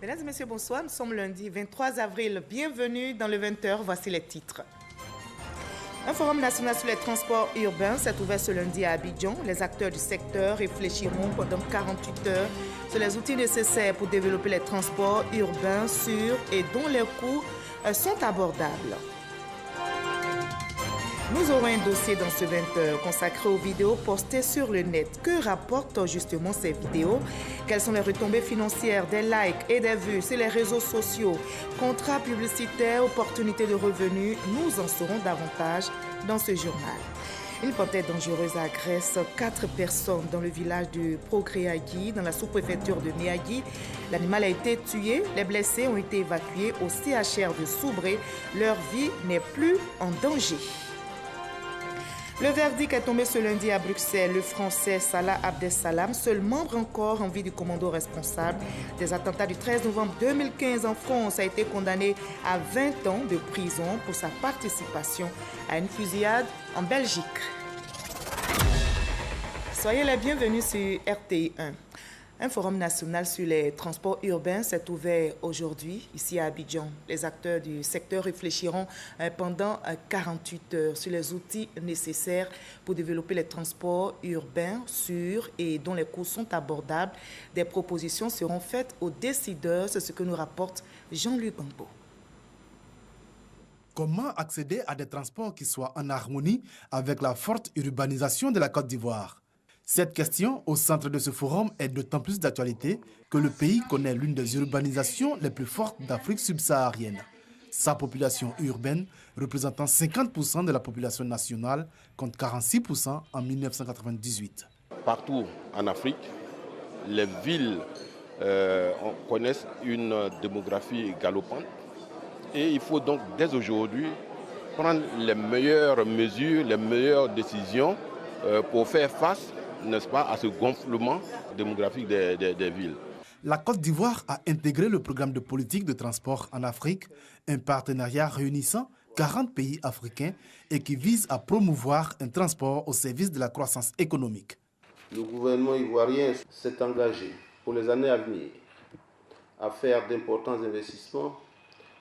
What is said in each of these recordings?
Mesdames et messieurs, bonsoir. Nous sommes lundi 23 avril. Bienvenue dans le 20h. Voici les titres. Un forum national sur les transports urbains s'est ouvert ce lundi à Abidjan. Les acteurs du secteur réfléchiront pendant 48 heures sur les outils nécessaires pour développer les transports urbains sûrs et dont les coûts sont abordables. Nous aurons un dossier dans ce 20h consacré aux vidéos postées sur le net. Que rapportent justement ces vidéos? Quelles sont les retombées financières des likes et des vues sur les réseaux sociaux? Contrats publicitaires, opportunités de revenus, nous en saurons davantage dans ce journal. Une panthère dangereuse agresse 4 personnes dans le village de Progréagui, dans la sous-préfecture de Méagui. L'animal a été tué, les blessés ont été évacués au CHR de Soubré. Leur vie n'est plus en danger. Le verdict est tombé ce lundi à Bruxelles. Le Français Salah Abdessalam, seul membre encore en vie du commando responsable des attentats du 13 novembre 2015 en France, a été condamné à 20 ans de prison pour sa participation à une fusillade en Belgique. Soyez les bienvenus sur RTI 1. Un forum national sur les transports urbains s'est ouvert aujourd'hui ici à Abidjan. Les acteurs du secteur réfléchiront pendant 48 heures sur les outils nécessaires pour développer les transports urbains sûrs et dont les coûts sont abordables. Des propositions seront faites aux décideurs, c'est ce que nous rapporte Jean-Luc Bambo. Comment accéder à des transports qui soient en harmonie avec la forte urbanisation de la Côte d'Ivoire? Cette question, au centre de ce forum, est d'autant plus d'actualité que le pays connaît l'une des urbanisations les plus fortes d'Afrique subsaharienne. Sa population urbaine, représentant 50% de la population nationale, compte 46% en 1998. Partout en Afrique, les villes connaissent une démographie galopante et il faut donc dès aujourd'hui prendre les meilleures mesures, les meilleures décisions pour faire face, n'est-ce pas, à ce gonflement démographique des villes. La Côte d'Ivoire a intégré le programme de politique de transport en Afrique, un partenariat réunissant 40 pays africains et qui vise à promouvoir un transport au service de la croissance économique. Le gouvernement ivoirien s'est engagé pour les années à venir à faire d'importants investissements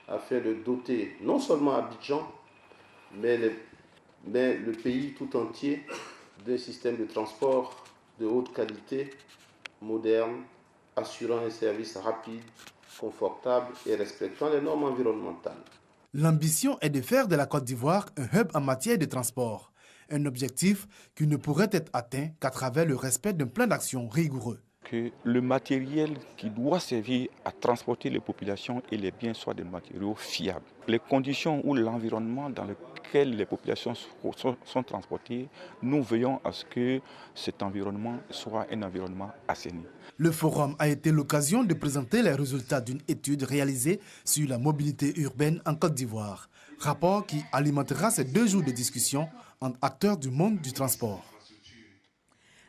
afin de doter non seulement Abidjan, mais le pays tout entier d'un système de transport de haute qualité, moderne, assurant un service rapide, confortable et respectant les normes environnementales. L'ambition est de faire de la Côte d'Ivoire un hub en matière de transport, un objectif qui ne pourrait être atteint qu'à travers le respect d'un plan d'action rigoureux. Que le matériel qui doit servir à transporter les populations et les biens soient des matériaux fiables. Les conditions ou l'environnement dans lequel les populations sont transportées, nous veillons à ce que cet environnement soit un environnement assaini. Le forum a été l'occasion de présenter les résultats d'une étude réalisée sur la mobilité urbaine en Côte d'Ivoire. Rapport qui alimentera ces 2 jours de discussion entre acteurs du monde du transport.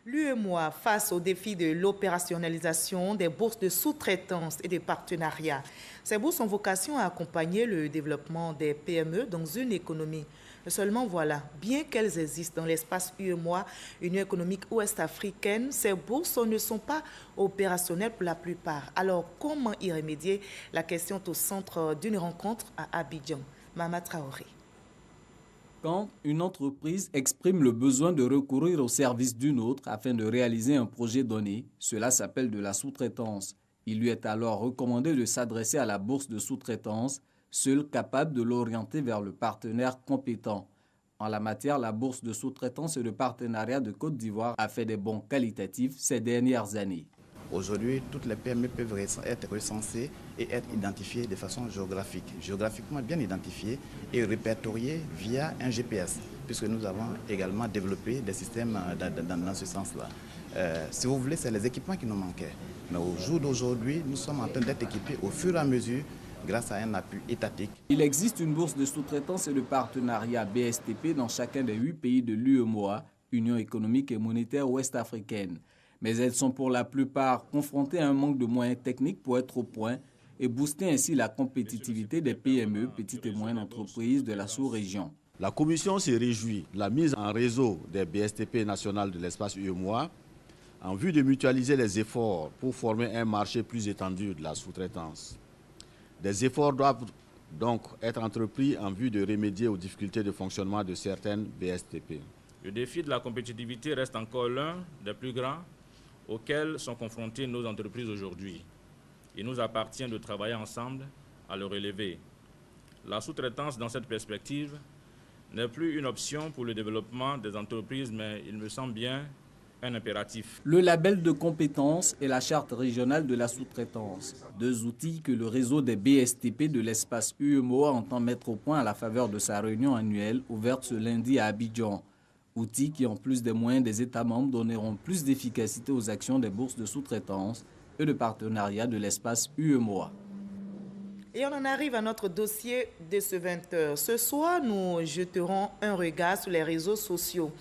L'UEMOA face au défi de l'opérationnalisation des bourses de sous-traitance et de partenariat. Ces bourses ont vocation à accompagner le développement des PME dans une économie. Seulement voilà, bien qu'elles existent dans l'espace UEMOA, Union économique ouest-africaine, ces bourses ne sont pas opérationnelles pour la plupart. Alors comment y remédier? La question est au centre d'une rencontre à Abidjan. Mama Traoré. Quand une entreprise exprime le besoin de recourir au service d'une autre afin de réaliser un projet donné, cela s'appelle de la sous-traitance. Il lui est alors recommandé de s'adresser à la bourse de sous-traitance, seule capable de l'orienter vers le partenaire compétent. En la matière, la bourse de sous-traitance et le partenariat de Côte d'Ivoire a fait des bons qualitatifs ces dernières années. Aujourd'hui, toutes les PME peuvent être recensées et être identifiées de façon géographiquement bien identifiées et répertoriées via un GPS, puisque nous avons également développé des systèmes dans ce sens-là. Si vous voulez, c'est les équipements qui nous manquaient. Mais au jour d'aujourd'hui, nous sommes en train d'être équipés au fur et à mesure grâce à un appui étatique. Il existe une bourse de sous-traitance et de partenariat BSTP dans chacun des 8 pays de l'UEMOA, Union économique et monétaire ouest-africaine. Mais elles sont pour la plupart confrontées à un manque de moyens techniques pour être au point et booster ainsi la compétitivité des PME, petites et moyennes entreprises de la sous-région. La Commission se réjouit de la mise en réseau des BSTP nationales de l'espace UEMOA en vue de mutualiser les efforts pour former un marché plus étendu de la sous-traitance. Des efforts doivent donc être entrepris en vue de remédier aux difficultés de fonctionnement de certaines BSTP. Le défi de la compétitivité reste encore l'un des plus grands auxquels sont confrontées nos entreprises aujourd'hui. Il nous appartient de travailler ensemble à le relever. La sous-traitance dans cette perspective n'est plus une option pour le développement des entreprises, mais il me semble bien un impératif. Le label de compétences et la charte régionale de la sous-traitance, deux outils que le réseau des BSTP de l'espace UEMOA entend mettre au point à la faveur de sa réunion annuelle ouverte ce lundi à Abidjan. Outils qui, en plus des moyens des États membres, donneront plus d'efficacité aux actions des bourses de sous-traitance et de partenariat de l'espace UEMOA. Et on en arrive à notre dossier de ce 20h. Ce soir, nous jeterons un regard sur les réseaux sociaux.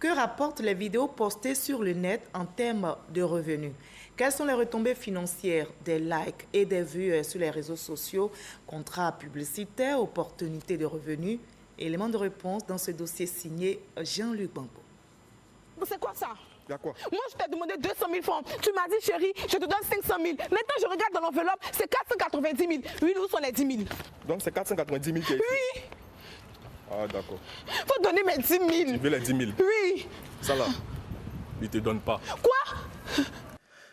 Que rapportent les vidéos postées sur le net en termes de revenus? Quelles sont les retombées financières des likes et des vues sur les réseaux sociaux? Contrats publicitaires, opportunités de revenus? Élément de réponse dans ce dossier signé Jean-Luc Bambo. C'est quoi ça? Quoi? Moi, je t'ai demandé 200 000 francs. Tu m'as dit, chérie, je te donne 500 000. Maintenant, je regarde dans l'enveloppe, c'est 490 000. Oui, où sont les 10 000? Donc, c'est 490 000 qui est ici? Oui. Ah, d'accord. Faut donner mes 10 000. Tu veux les 10 000? Oui. Ça là, il ne te donne pas. Quoi?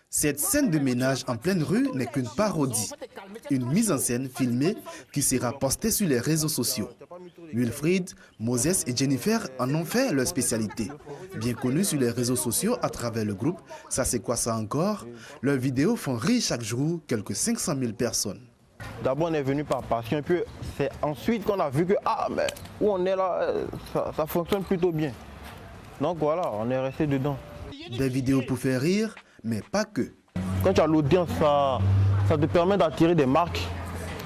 Cette scène de ménage en pleine rue n'est qu'une parodie, une mise en scène filmée qui sera postée sur les réseaux sociaux. Wilfried, Moses et Jennifer en ont fait leur spécialité. Bien connus sur les réseaux sociaux à travers le groupe Ça c'est quoi ça encore, leurs vidéos font rire chaque jour quelques 500 000 personnes. D'abord on est venu par passion et puis c'est ensuite qu'on a vu que mais où on est là, ça fonctionne plutôt bien. Donc voilà, on est resté dedans. Des vidéos pour faire rire, mais pas que. Quand tu as l'audience, ça te permet d'attirer des marques.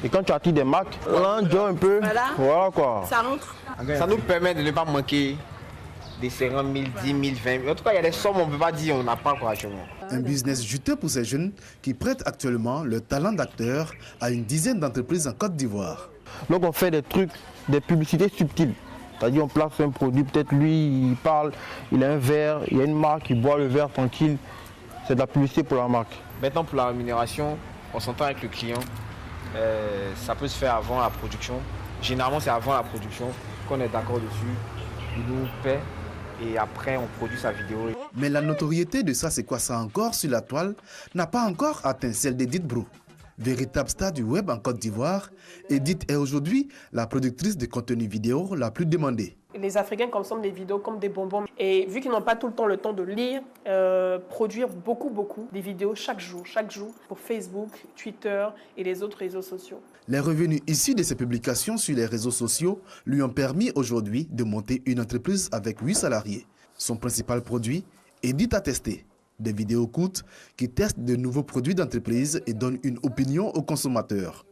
Et quand tu attires des marques, là, on joue un peu. Voilà quoi. Ça rentre. Ça nous permet de ne pas manquer des 50 000, 10 000, 20 000. En tout cas, il y a des sommes, on ne peut pas dire on n'a pas quoi chez moi. Un business juteux pour ces jeunes qui prêtent actuellement leur talent d'acteur à une dizaine d'entreprises en Côte d'Ivoire. Donc on fait des trucs, des publicités subtiles. C'est-à-dire on place un produit, peut-être lui, il parle, il a un verre, il y a une marque, il boit le verre tranquille. C'est de la publicité pour la marque. Maintenant, pour la rémunération, on s'entend avec le client. Ça peut se faire avant la production. Généralement, c'est avant la production qu'on est d'accord dessus. Il nous paie et après, on produit sa vidéo. Mais la notoriété de Ça c'est quoi ça encore sur la toile n'a pas encore atteint celle d'Edith Brou. Véritable star du web en Côte d'Ivoire, Edith est aujourd'hui la productrice de contenu vidéo la plus demandée. Les Africains consomment les vidéos comme des bonbons. Et vu qu'ils n'ont pas tout le temps de lire, produire beaucoup des vidéos chaque jour pour Facebook, Twitter et les autres réseaux sociaux. Les revenus issus de ces publications sur les réseaux sociaux lui ont permis aujourd'hui de monter une entreprise avec 8 salariés. Son principal produit, Edith a testé. Des vidéos courtes qui testent de nouveaux produits d'entreprise et donnent une opinion aux consommateurs.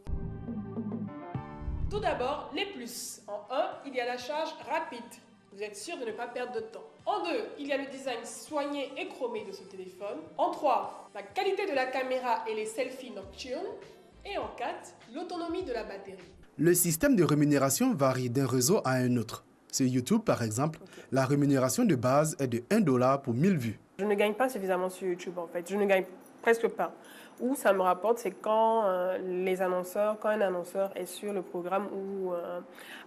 Tout d'abord, les plus. En 1, il y a la charge rapide. Vous êtes sûr de ne pas perdre de temps. En 2, il y a le design soigné et chromé de ce téléphone. En 3, la qualité de la caméra et les selfies nocturnes. Et en 4, l'autonomie de la batterie. Le système de rémunération varie d'un réseau à un autre. Sur YouTube, par exemple, la rémunération de base est de $1 pour 1000 vues. Je ne gagne pas suffisamment sur YouTube, en fait. Je ne gagne presque pas. Où ça me rapporte, c'est quand quand un annonceur est sur le programme ou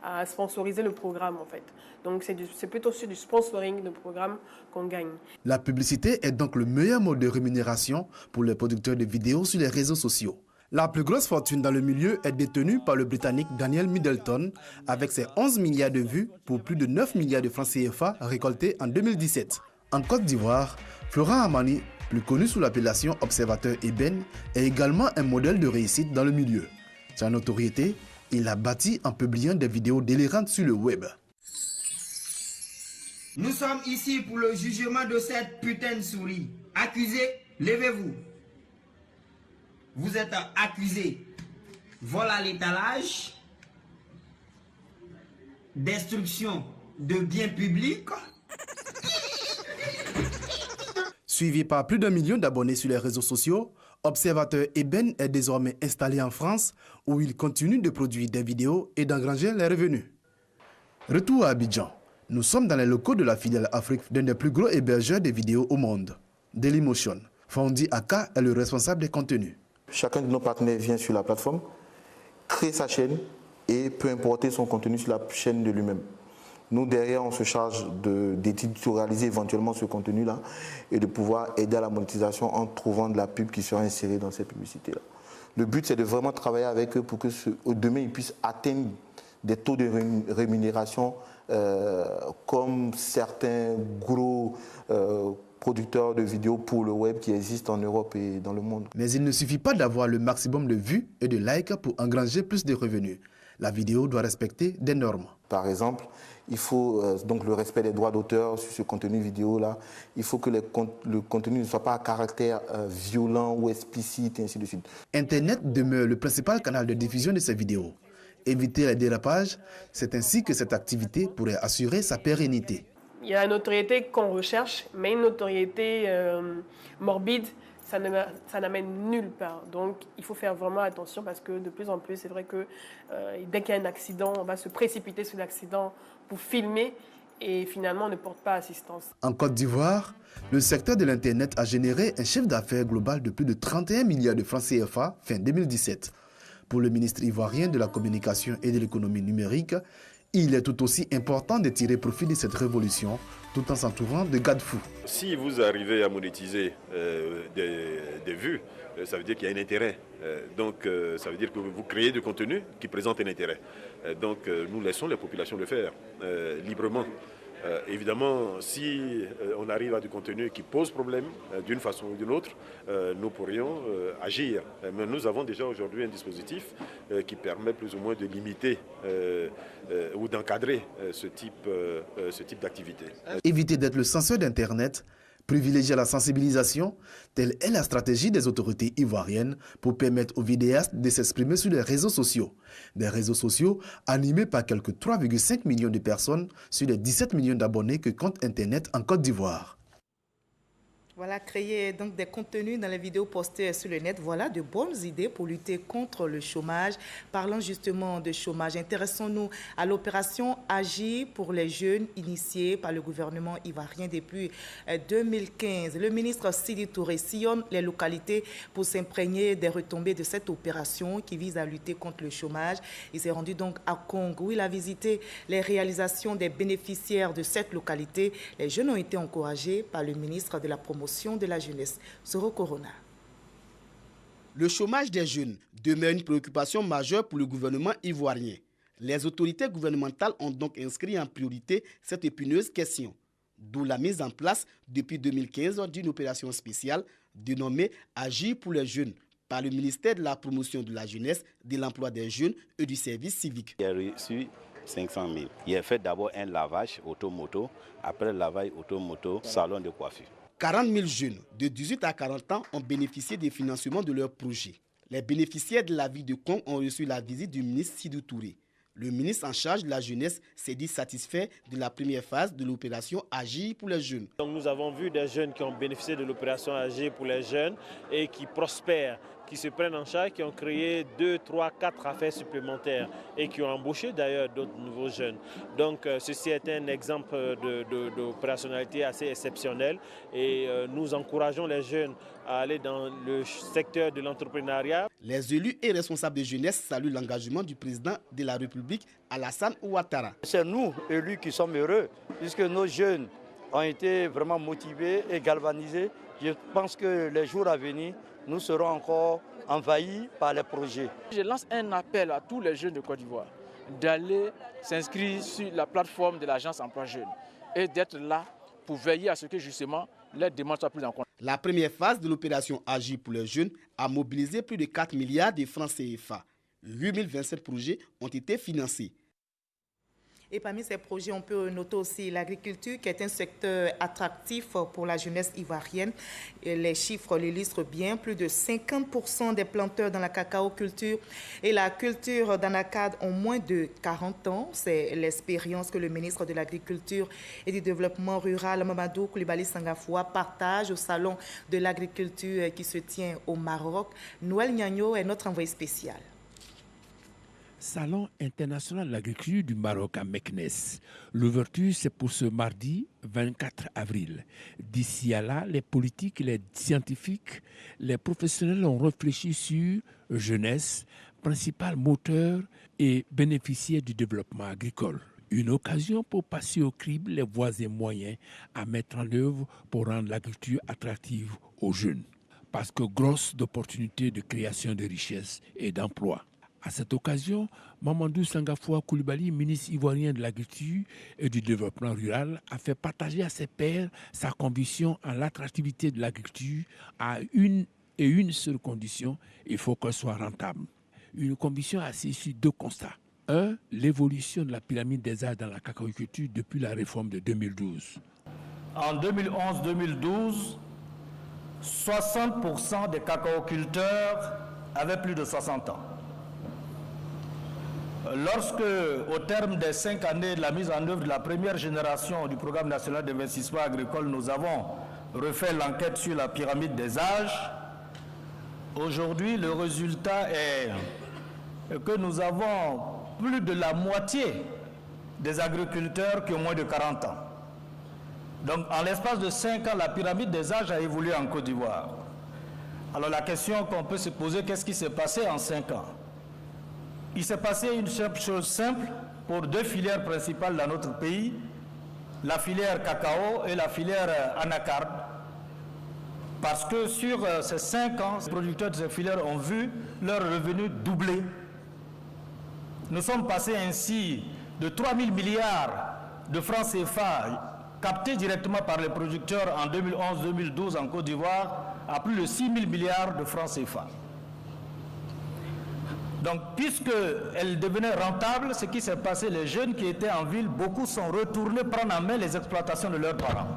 a sponsorisé le programme, en fait. Donc, c'est plutôt sur du sponsoring de programme qu'on gagne. La publicité est donc le meilleur mode de rémunération pour les producteurs de vidéos sur les réseaux sociaux. La plus grosse fortune dans le milieu est détenue par le Britannique Daniel Middleton avec ses 11 milliards de vues pour plus de 9 milliards de francs CFA récoltés en 2017. En Côte d'Ivoire, Florent Amani, plus connu sous l'appellation Observateur Eben, est également un modèle de réussite dans le milieu. Sa notoriété, il l'a bâti en publiant des vidéos délirantes sur le web. Nous sommes ici pour le jugement de cette putain de souris. Accusés, levez-vous. Vous êtes accusés. Vol à l'étalage, destruction de biens publics. Suivi par plus d'1 million d'abonnés sur les réseaux sociaux, Observateur Eben est désormais installé en France où il continue de produire des vidéos et d'engranger les revenus. Retour à Abidjan. Nous sommes dans les locaux de la filiale Afrique d'un des plus gros hébergeurs de vidéos au monde. Dailymotion. Fondi Aka est le responsable des contenus. Chacun de nos partenaires vient sur la plateforme, crée sa chaîne et peut importer son contenu sur la chaîne de lui-même. Nous, derrière, on se charge d'éditorialiser éventuellement ce contenu-là et de pouvoir aider à la monétisation en trouvant de la pub qui sera insérée dans ces publicités-là. Le but, c'est de vraiment travailler avec eux pour que demain, ils puissent atteindre des taux de rémunération comme certains gros producteurs de vidéos pour le web qui existent en Europe et dans le monde. Mais il ne suffit pas d'avoir le maximum de vues et de likes pour engranger plus de revenus. La vidéo doit respecter des normes. Par exemple, il faut donc le respect des droits d'auteur sur ce contenu vidéo-là. Il faut que le contenu ne soit pas à caractère violent ou explicite, et ainsi de suite. Internet demeure le principal canal de diffusion de ces vidéos. Éviter les dérapages, c'est ainsi que cette activité pourrait assurer sa pérennité. Il y a la notoriété qu'on recherche, mais une notoriété morbide, ça n'amène nulle part. Donc, il faut faire vraiment attention parce que de plus en plus, c'est vrai que dès qu'il y a un accident, on va se précipiter sur l'accident pour filmer et finalement, on ne porte pas assistance. En Côte d'Ivoire, le secteur de l'Internet a généré un chiffre d'affaires global de plus de 31 milliards de francs CFA fin 2017. Pour le ministre ivoirien de la Communication et de l'économie numérique, il est tout aussi important de tirer profit de cette révolution tout en s'entourant de garde-fous. Si vous arrivez à monétiser des vues, ça veut dire qu'il y a un intérêt. Donc ça veut dire que vous créez du contenu qui présente un intérêt. Donc nous laissons les populations le faire librement. Évidemment, si on arrive à du contenu qui pose problème d'une façon ou d'une autre, nous pourrions agir. Mais nous avons déjà aujourd'hui un dispositif qui permet plus ou moins de limiter ou d'encadrer ce type d'activité. Éviter d'être le censeur d'Internet, privilégier la sensibilisation, telle est la stratégie des autorités ivoiriennes pour permettre aux vidéastes de s'exprimer sur les réseaux sociaux. Des réseaux sociaux animés par quelques 3,5 millions de personnes sur les 17 millions d'abonnés que compte Internet en Côte d'Ivoire. Voilà, créer donc des contenus dans les vidéos postées sur le net, voilà de bonnes idées pour lutter contre le chômage. Parlons justement de chômage, intéressons-nous à l'opération Agir pour les jeunes initiée par le gouvernement ivoirien depuis 2015. Le ministre Sidi Touré sillonne les localités pour s'imprégner des retombées de cette opération qui vise à lutter contre le chômage. Il s'est rendu donc à Congo où il a visité les réalisations des bénéficiaires de cette localité. Les jeunes ont été encouragés par le ministre de la Promotion de la jeunesse, Soro Corona. Le chômage des jeunes demeure une préoccupation majeure pour le gouvernement ivoirien. Les autorités gouvernementales ont donc inscrit en priorité cette épineuse question, d'où la mise en place depuis 2015 d'une opération spéciale dénommée Agir pour les jeunes par le ministère de la Promotion de la jeunesse, de l'emploi des jeunes et du service civique. J'ai reçu 500 000. Il a fait d'abord un lavage auto-moto, après le lavage auto-moto, salon de coiffure. 40 000 jeunes de 18 à 40 ans ont bénéficié des financements de leur projet. Les bénéficiaires de la ville de Congo ont reçu la visite du ministre Sidou Touré. Le ministre en charge de la jeunesse s'est dit satisfait de la première phase de l'opération Agir pour les jeunes. Donc nous avons vu des jeunes qui ont bénéficié de l'opération Agir pour les jeunes et qui prospèrent, qui se prennent en charge, qui ont créé 2, 3, 4 affaires supplémentaires et qui ont embauché d'ailleurs d'autres nouveaux jeunes. Donc ceci est un exemple d'opérationnalité assez exceptionnelle et nous encourageons les jeunes à aller dans le secteur de l'entrepreneuriat. Les élus et responsables de jeunesse saluent l'engagement du président de la République, Alassane Ouattara. C'est nous, élus, qui sommes heureux, puisque nos jeunes ont été vraiment motivés et galvanisés. Je pense que les jours à venir, nous serons encore envahis par les projets. Je lance un appel à tous les jeunes de Côte d'Ivoire d'aller s'inscrire sur la plateforme de l'agence Emploi Jeunes et d'être là pour veiller à ce que justement les demandes soient prises en compte. La première phase de l'opération Agir pour les jeunes a mobilisé plus de 4 milliards de francs CFA. 8027 projets ont été financés. Et parmi ces projets, on peut noter aussi l'agriculture qui est un secteur attractif pour la jeunesse ivoirienne. Et les chiffres l'illustrent bien. Plus de 50% des planteurs dans la cacao-culture et la culture d'anacarde ont moins de 40 ans. C'est l'expérience que le ministre de l'Agriculture et du Développement rural, Mamadou Koulibaly Sangafoua, partage au Salon de l'agriculture qui se tient au Maroc. Noël Nyagno est notre envoyé spécial. Salon international de l'agriculture du Maroc à Meknès. L'ouverture, c'est pour ce mardi 24 avril. D'ici à là, les politiques, les scientifiques, les professionnels ont réfléchi sur jeunesse, principal moteur et bénéficiaire du développement agricole. Une occasion pour passer au crible les voies et moyens à mettre en œuvre pour rendre l'agriculture attractive aux jeunes. Parce que grosse d'opportunités de création de richesses et d'emplois. À cette occasion, Mamadou Sangafoua Koulibaly, ministre ivoirien de l'Agriculture et du Développement rural, a fait partager à ses pairs sa conviction en l'attractivité de l'agriculture à une seule condition, il faut qu'elle soit rentable. Une conviction assise sur 2 constats. 1. L'évolution de la pyramide des âges dans la cacaoculture depuis la réforme de 2012. En 2011-2012, 60% des cacaoculteurs avaient plus de 60 ans. Lorsque, au terme des 5 années de la mise en œuvre de la première génération du programme national d'investissement agricole, nous avons refait l'enquête sur la pyramide des âges, aujourd'hui, le résultat est que nous avons plus de la moitié des agriculteurs qui ont moins de 40 ans. Donc, en l'espace de 5 ans, la pyramide des âges a évolué en Côte d'Ivoire. Alors, la question qu'on peut se poser, qu'est-ce qui s'est passé en 5 ans? Il s'est passé une chose simple pour 2 filières principales dans notre pays, la filière cacao et la filière anacarde. Parce que sur ces 5 ans, les producteurs de ces filières ont vu leurs revenus doubler. Nous sommes passés ainsi de 3 000 milliards de francs CFA captés directement par les producteurs en 2011-2012 en Côte d'Ivoire à plus de 6 000 milliards de francs CFA. Donc, puisqu'elle devenait rentable, ce qui s'est passé, les jeunes qui étaient en ville, beaucoup sont retournés prendre en main les exploitations de leurs parents.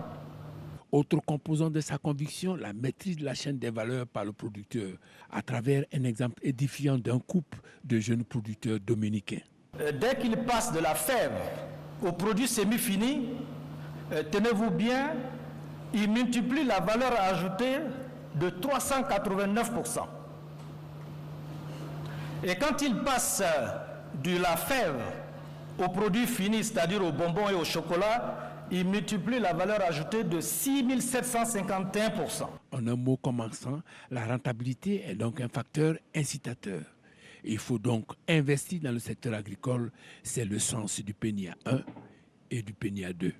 Autre composant de sa conviction, la maîtrise de la chaîne des valeurs par le producteur, à travers un exemple édifiant d'un couple de jeunes producteurs dominicains. Dès qu'il passe de la fève au produit semi-fini, tenez-vous bien, il multiplie la valeur ajoutée de 389%. Et quand il passe de la fève au produit fini, c'est-à-dire aux bonbons et au chocolat, il multiplie la valeur ajoutée de 6751%. En un mot commençant, la rentabilité est donc un facteur incitateur. Il faut donc investir dans le secteur agricole. C'est le sens du PNIA 1 et du PNIA 2.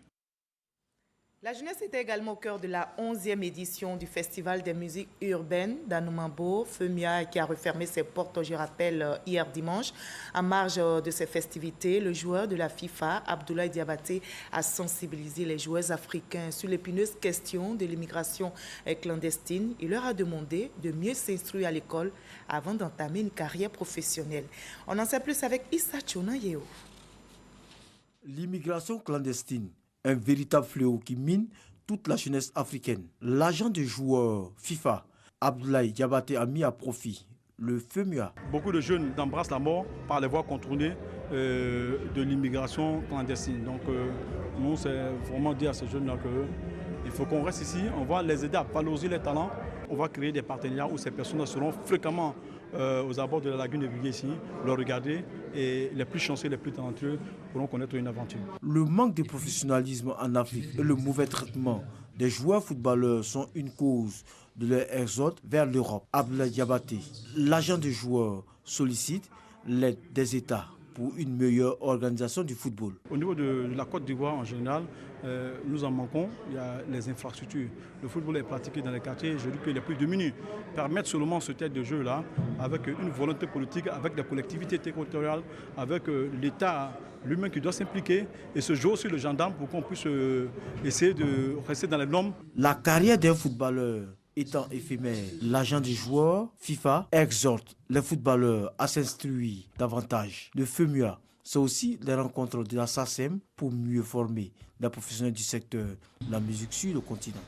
La jeunesse était également au cœur de la 11e édition du Festival des musiques urbaines d'Anoumambo, FEMIA, qui a refermé ses portes, je rappelle, hier dimanche. En marge de ces festivités, le joueur de la FIFA, Abdoulaye Diabaté, a sensibilisé les joueurs africains sur l'épineuse question de l'immigration clandestine. Il leur a demandé de mieux s'instruire à l'école avant d'entamer une carrière professionnelle. On en sait plus avec Issa Tchonayeo. L'immigration clandestine, un véritable fléau qui mine toute la jeunesse africaine. L'agent de joueur FIFA, Abdoulaye Diabaté, a mis à profit le FEMIA. Beaucoup de jeunes embrassent la mort par les voies contournées de l'immigration clandestine. Donc nous, c'est vraiment dire à ces jeunes-là qu'il faut qu'on reste ici, on va les aider à valoriser les talents. On va créer des partenariats où ces personnes seront fréquemment aux abords de la lagune de Viguier ici, le regarder, et les plus chanceux, les plus talentueux pourront connaître une aventure. Le manque de professionnalisme en Afrique et le mauvais traitement des joueurs footballeurs sont une cause de leur exode vers l'Europe. Abdoulaye Diabaté, l'agent des joueurs, sollicite l'aide des États pour une meilleure organisation du football. Au niveau de la Côte d'Ivoire en général, nous en manquons. Il y a les infrastructures. Le football est pratiqué dans les quartiers, je dis que les plus démunis. Permettre seulement ce type de jeu-là, avec une volonté politique, avec des collectivités territoriales, avec l'État lui-même qui doit s'impliquer et se jouer sur le gendarme pour qu'on puisse essayer de rester dans les normes. La carrière d'un footballeur étant éphémère, l'agent des joueurs, FIFA, exhorte les footballeurs à s'instruire davantage. Le FEMIA, c'est aussi les rencontres de la SACEM pour mieux former les professionnels du secteur de la musique sur le continent.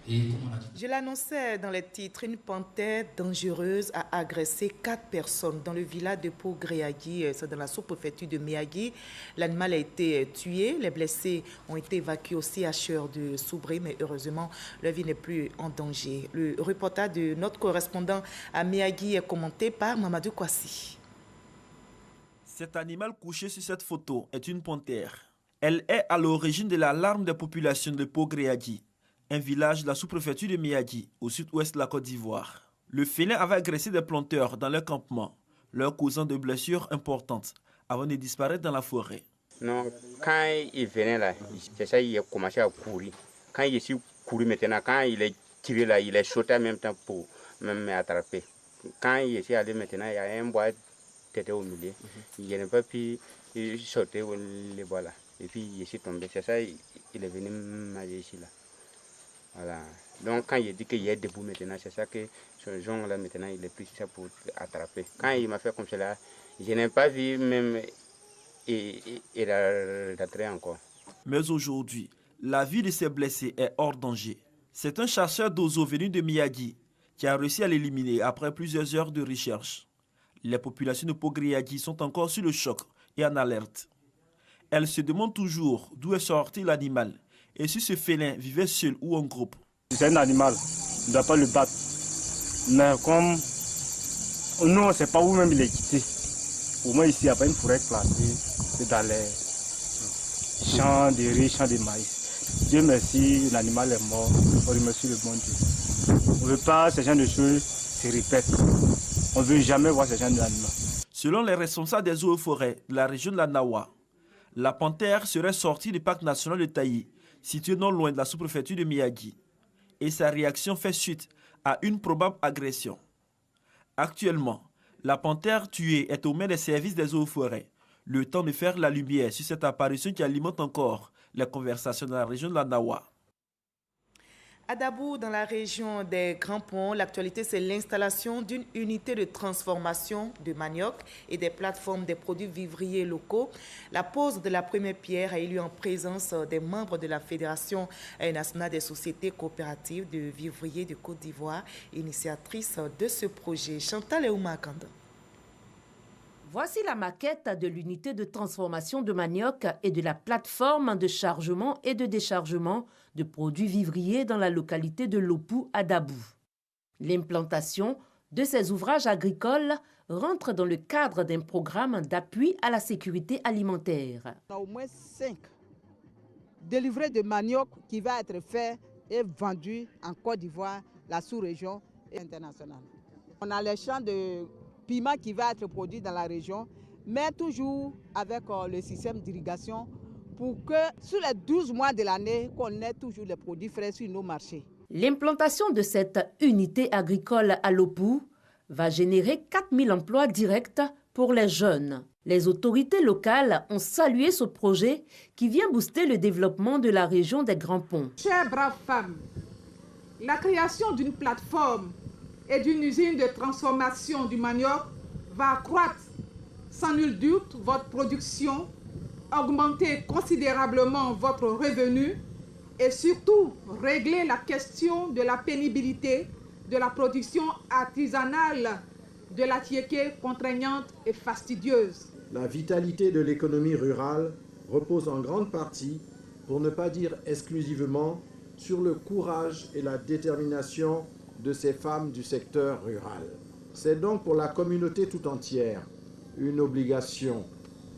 Je l'annonçais dans les titres, une panthère dangereuse a agressé 4 personnes dans le village de Pogréagui, c'est dans la sous-préfecture de Méagui. L'animal a été tué, les blessés ont été évacués au CHR de Soubré, mais heureusement, leur vie n'est plus en danger. Le reportage de notre correspondant à Méagui est commenté par Mamadou Kwasi. Cet animal couché sur cette photo est une panthère. Elle est à l'origine de l'alarme des populations de Pogréadi, un village de la sous-préfecture de Miadi, au sud-ouest de la Côte d'Ivoire. Le félin avait agressé des planteurs dans leur campement, leur causant de blessures importantes, avant de disparaître dans la forêt. Non, quand il venait là, c'est ça, il a commencé à courir. Quand il est couru maintenant, quand il est tiré là, il est sauté en même temps pour m'attraper. Quand il est allé maintenant, il y a un bois qui était au milieu. Il n'a pas pu sauter les bois là. Et puis il est tombé. C'est ça, il est venu manger ici là. Voilà. Donc quand il dit qu'il est debout maintenant, c'est ça que ce jonc là maintenant, il est pris ça pour attraper. Quand il m'a fait comme cela, je n'ai pas vu même il a rentré encore. Mais aujourd'hui, la vie de ces blessés est hors danger. C'est un chasseur d'oiseaux venu de Miyagi qui a réussi à l'éliminer après plusieurs heures de recherche. Les populations de Pogréadi sont encore sur le choc et en alerte. Elles se demandent toujours d'où est sorti l'animal et si ce félin vivait seul ou en groupe. C'est un animal, on ne doit pas le battre. Mais comme nous, on ne sait pas où même il est quitté. Au moins ici, il n'y a pas une forêt classée, c'est dans les champs de riz, champs de maïs. Dieu merci, l'animal est mort, on remercie le bon Dieu. On ne veut pas ce genre de choses se répètent. On ne veut jamais voir ce genre d'animal. Selon les responsables des eaux et forêts de la région de la Nawa, la panthère serait sortie du parc national de Taï, situé non loin de la sous-préfecture de Miyagi. Et sa réaction fait suite à une probable agression. Actuellement, la panthère tuée est aux mains des services des eaux et forêts. Le temps de faire la lumière sur cette apparition qui alimente encore les conversations dans la région de la Nawa. À Dabou, dans la région des Grands Ponts, l'actualité, c'est l'installation d'une unité de transformation de manioc et des plateformes des produits vivriers locaux. La pose de la première pierre a eu lieu en présence des membres de la Fédération nationale des sociétés coopératives de vivriers de Côte d'Ivoire, initiatrice de ce projet. Chantal Eouma Kanda. Voici la maquette de l'unité de transformation de manioc et de la plateforme de chargement et de déchargement de produits vivriers dans la localité de Lopou à Dabou. L'implantation de ces ouvrages agricoles rentre dans le cadre d'un programme d'appui à la sécurité alimentaire. On a au moins 5 délivrés de manioc qui va être fait et vendu en Côte d'Ivoire, la sous-région et internationale. On a les champs de piment qui va être produit dans la région, mais toujours avec le système d'irrigation pour que sur les 12 mois de l'année, qu'on ait toujours les produits frais sur nos marchés. L'implantation de cette unité agricole à Lopou va générer 4000 emplois directs pour les jeunes. Les autorités locales ont salué ce projet qui vient booster le développement de la région des Grands Ponts. Chères braves femmes, la création d'une plateforme et d'une usine de transformation du manioc va accroître sans nul doute votre production, augmenter considérablement votre revenu et surtout régler la question de la pénibilité de la production artisanale de la tiéké contraignante et fastidieuse. La vitalité de l'économie rurale repose en grande partie, pour ne pas dire exclusivement, sur le courage et la détermination de ces femmes du secteur rural. C'est donc pour la communauté tout entière une obligation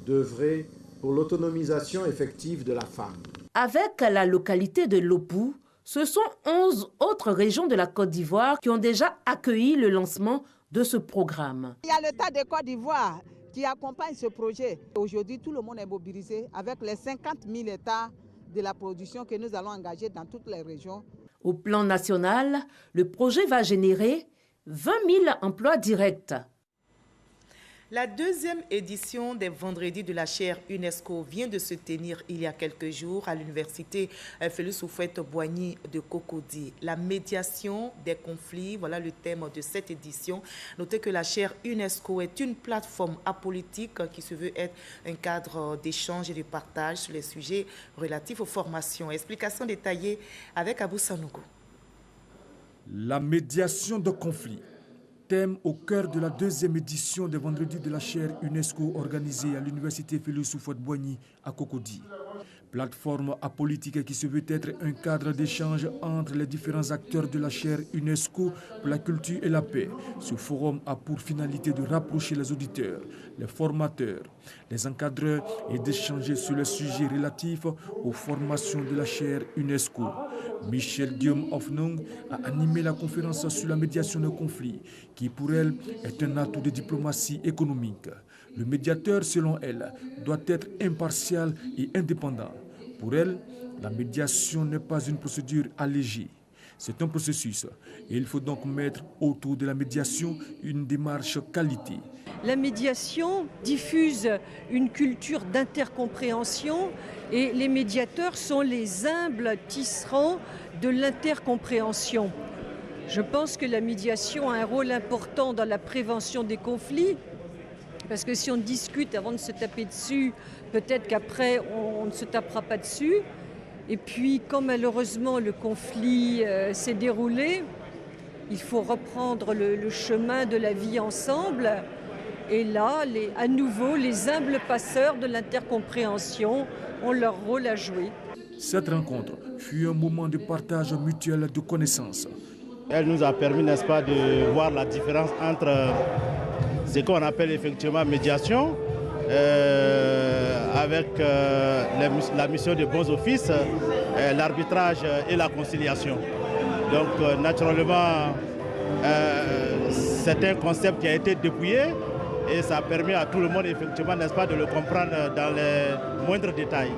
d'œuvrer pour l'autonomisation effective de la femme. Avec la localité de Lopou, ce sont 11 autres régions de la Côte d'Ivoire qui ont déjà accueilli le lancement de ce programme. Il y a l'État de Côte d'Ivoire qui accompagne ce projet. Aujourd'hui, tout le monde est mobilisé avec les 50 000 hectares de la production que nous allons engager dans toutes les régions. Au plan national, le projet va générer 20 000 emplois directs. La deuxième édition des Vendredis de la chaire UNESCO vient de se tenir il y a quelques jours à l'université Félix Houphouët-Boigny de Cocody. La médiation des conflits, voilà le thème de cette édition. Notez que la chaire UNESCO est une plateforme apolitique qui se veut être un cadre d'échange et de partage sur les sujets relatifs aux formations. Explication détaillée avec Abou Sanogo. La médiation de conflits. Thème au cœur de la deuxième édition des Vendredis de la chaire UNESCO organisée à l'université Félix Houphouët-Boigny à Cocody. plateforme apolitique qui se veut être un cadre d'échange entre les différents acteurs de la chaire UNESCO pour la culture et la paix. Ce forum a pour finalité de rapprocher les auditeurs, les formateurs, les encadreurs et d'échanger sur les sujets relatifs aux formations de la chaire UNESCO. Michel Guillaume Hoffnung a animé la conférence sur la médiation de conflits, qui pour elle est un atout de diplomatie économique. Le médiateur, selon elle, doit être impartial et indépendant. Pour elle, la médiation n'est pas une procédure allégée. C'est un processus et il faut donc mettre autour de la médiation une démarche qualité. La médiation diffuse une culture d'intercompréhension et les médiateurs sont les humbles tisserands de l'intercompréhension. Je pense que la médiation a un rôle important dans la prévention des conflits. Parce que si on discute avant de se taper dessus, peut-être qu'après on ne se tapera pas dessus. Et puis quand malheureusement le conflit s'est déroulé, il faut reprendre le chemin de la vie ensemble. Et là, à nouveau, les humbles passeurs de l'intercompréhension ont leur rôle à jouer. Cette rencontre fut un moment de partage mutuel de connaissances. Elle nous a permis, n'est-ce pas, de voir la différence entre ce qu'on appelle effectivement médiation, avec la mission de bons offices, l'arbitrage et la conciliation. Donc naturellement, c'est un concept qui a été dépouillé et ça permet à tout le monde effectivement, n'est-ce pas, de le comprendre dans les moindres détails.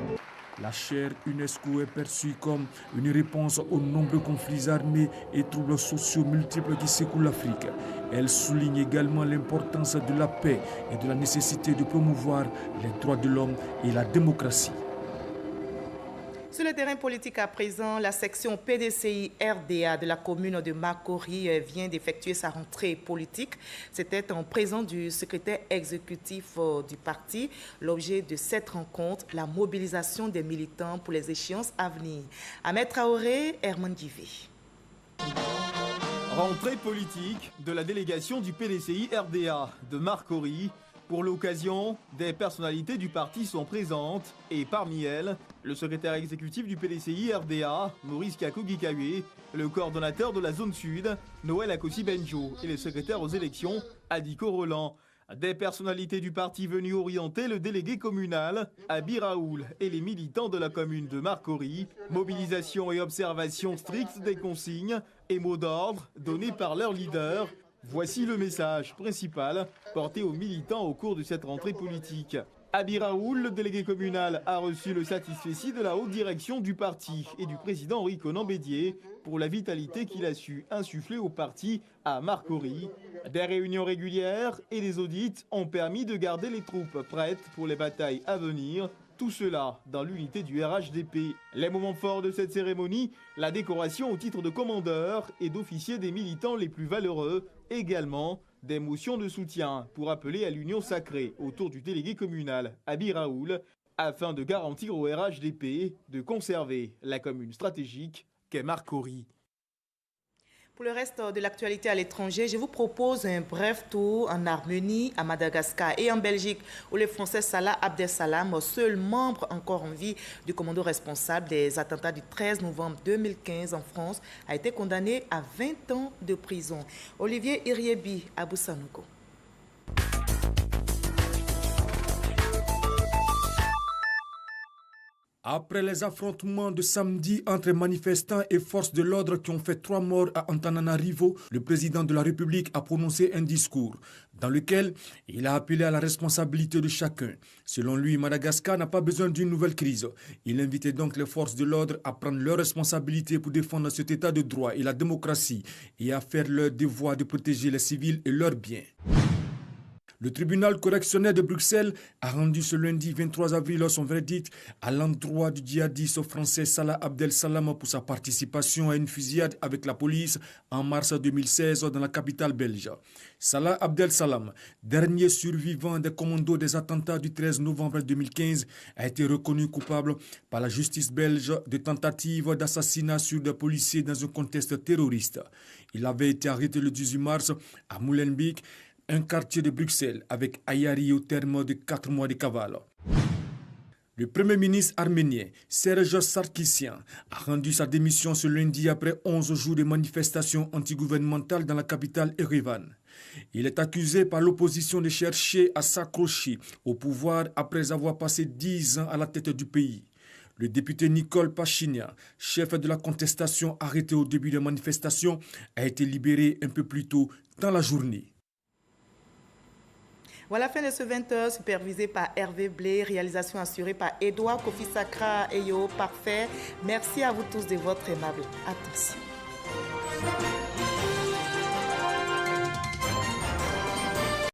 La chaire UNESCO est perçue comme une réponse aux nombreux conflits armés et troubles sociaux multiples qui secouent l'Afrique. Elle souligne également l'importance de la paix et de la nécessité de promouvoir les droits de l'homme et la démocratie. Sur le terrain politique à présent, la section PDCI RDA de la commune de Makori vient d'effectuer sa rentrée politique. C'était en présence du secrétaire exécutif du parti. L'objet de cette rencontre, la mobilisation des militants pour les échéances à venir. Ahmed Traoré, Herman Divé. Rentrée politique de la délégation du PDCI RDA de Makori. Pour l'occasion, des personnalités du parti sont présentes et parmi elles, le secrétaire exécutif du PDCI RDA, Maurice Kakou-Gikawe, le coordonnateur de la zone sud, Noël Akossi-Benjo et le secrétaire aux élections, Adiko Roland. Des personnalités du parti venues orienter le délégué communal, Abi Raoul, et les militants de la commune de Makori. Mobilisation et observation stricte des consignes et mots d'ordre donnés par leur leader. Voici le message principal porté aux militants au cours de cette rentrée politique. Abi Raoul, le délégué communal, a reçu le satisfecit de la haute direction du parti et du président Henri Conan Bédier pour la vitalité qu'il a su insuffler au parti à Makori. Des réunions régulières et des audits ont permis de garder les troupes prêtes pour les batailles à venir. Tout cela dans l'unité du RHDP. Les moments forts de cette cérémonie, la décoration au titre de commandeur et d'officier des militants les plus valeureux, également des motions de soutien pour appeler à l'union sacrée autour du délégué communal Abi Raoul afin de garantir au RHDP de conserver la commune stratégique qu'est Makori. Pour le reste de l'actualité à l'étranger, je vous propose un bref tour en Arménie, à Madagascar et en Belgique, où le Français Salah Abdeslam, seul membre encore en vie du commando responsable des attentats du 13 novembre 2015 en France, a été condamné à 20 ans de prison. Olivier Iriebi, à Boussanogo. Après les affrontements de samedi entre manifestants et forces de l'ordre qui ont fait 3 morts à Antananarivo, le président de la République a prononcé un discours dans lequel il a appelé à la responsabilité de chacun. Selon lui, Madagascar n'a pas besoin d'une nouvelle crise. Il invitait donc les forces de l'ordre à prendre leurs responsabilités pour défendre cet état de droit et la démocratie et à faire leur devoir de protéger les civils et leurs biens. Le tribunal correctionnel de Bruxelles a rendu ce lundi 23 avril son verdict à l'endroit du djihadiste français Salah Abdeslam pour sa participation à une fusillade avec la police en mars 2016 dans la capitale belge. Salah Abdeslam, dernier survivant des commandos des attentats du 13 novembre 2015, a été reconnu coupable par la justice belge de tentative d'assassinat sur des policiers dans un contexte terroriste. Il avait été arrêté le 18 mars à Molenbeek, un quartier de Bruxelles, avec Ayari au terme de 4 mois de cavale. Le Premier ministre arménien, Serge Sarkissian, a rendu sa démission ce lundi après 11 jours de manifestations antigouvernementales dans la capitale Erevan. Il est accusé par l'opposition de chercher à s'accrocher au pouvoir après avoir passé 10 ans à la tête du pays. Le député Nicole Pachinian, chef de la contestation arrêté au début des manifestations, a été libéré un peu plus tôt dans la journée. Voilà la fin de ce 20h, supervisé par Hervé Blé, réalisation assurée par Edouard Kofi Sakra et Yo Parfait. Merci à vous tous de votre aimable attention.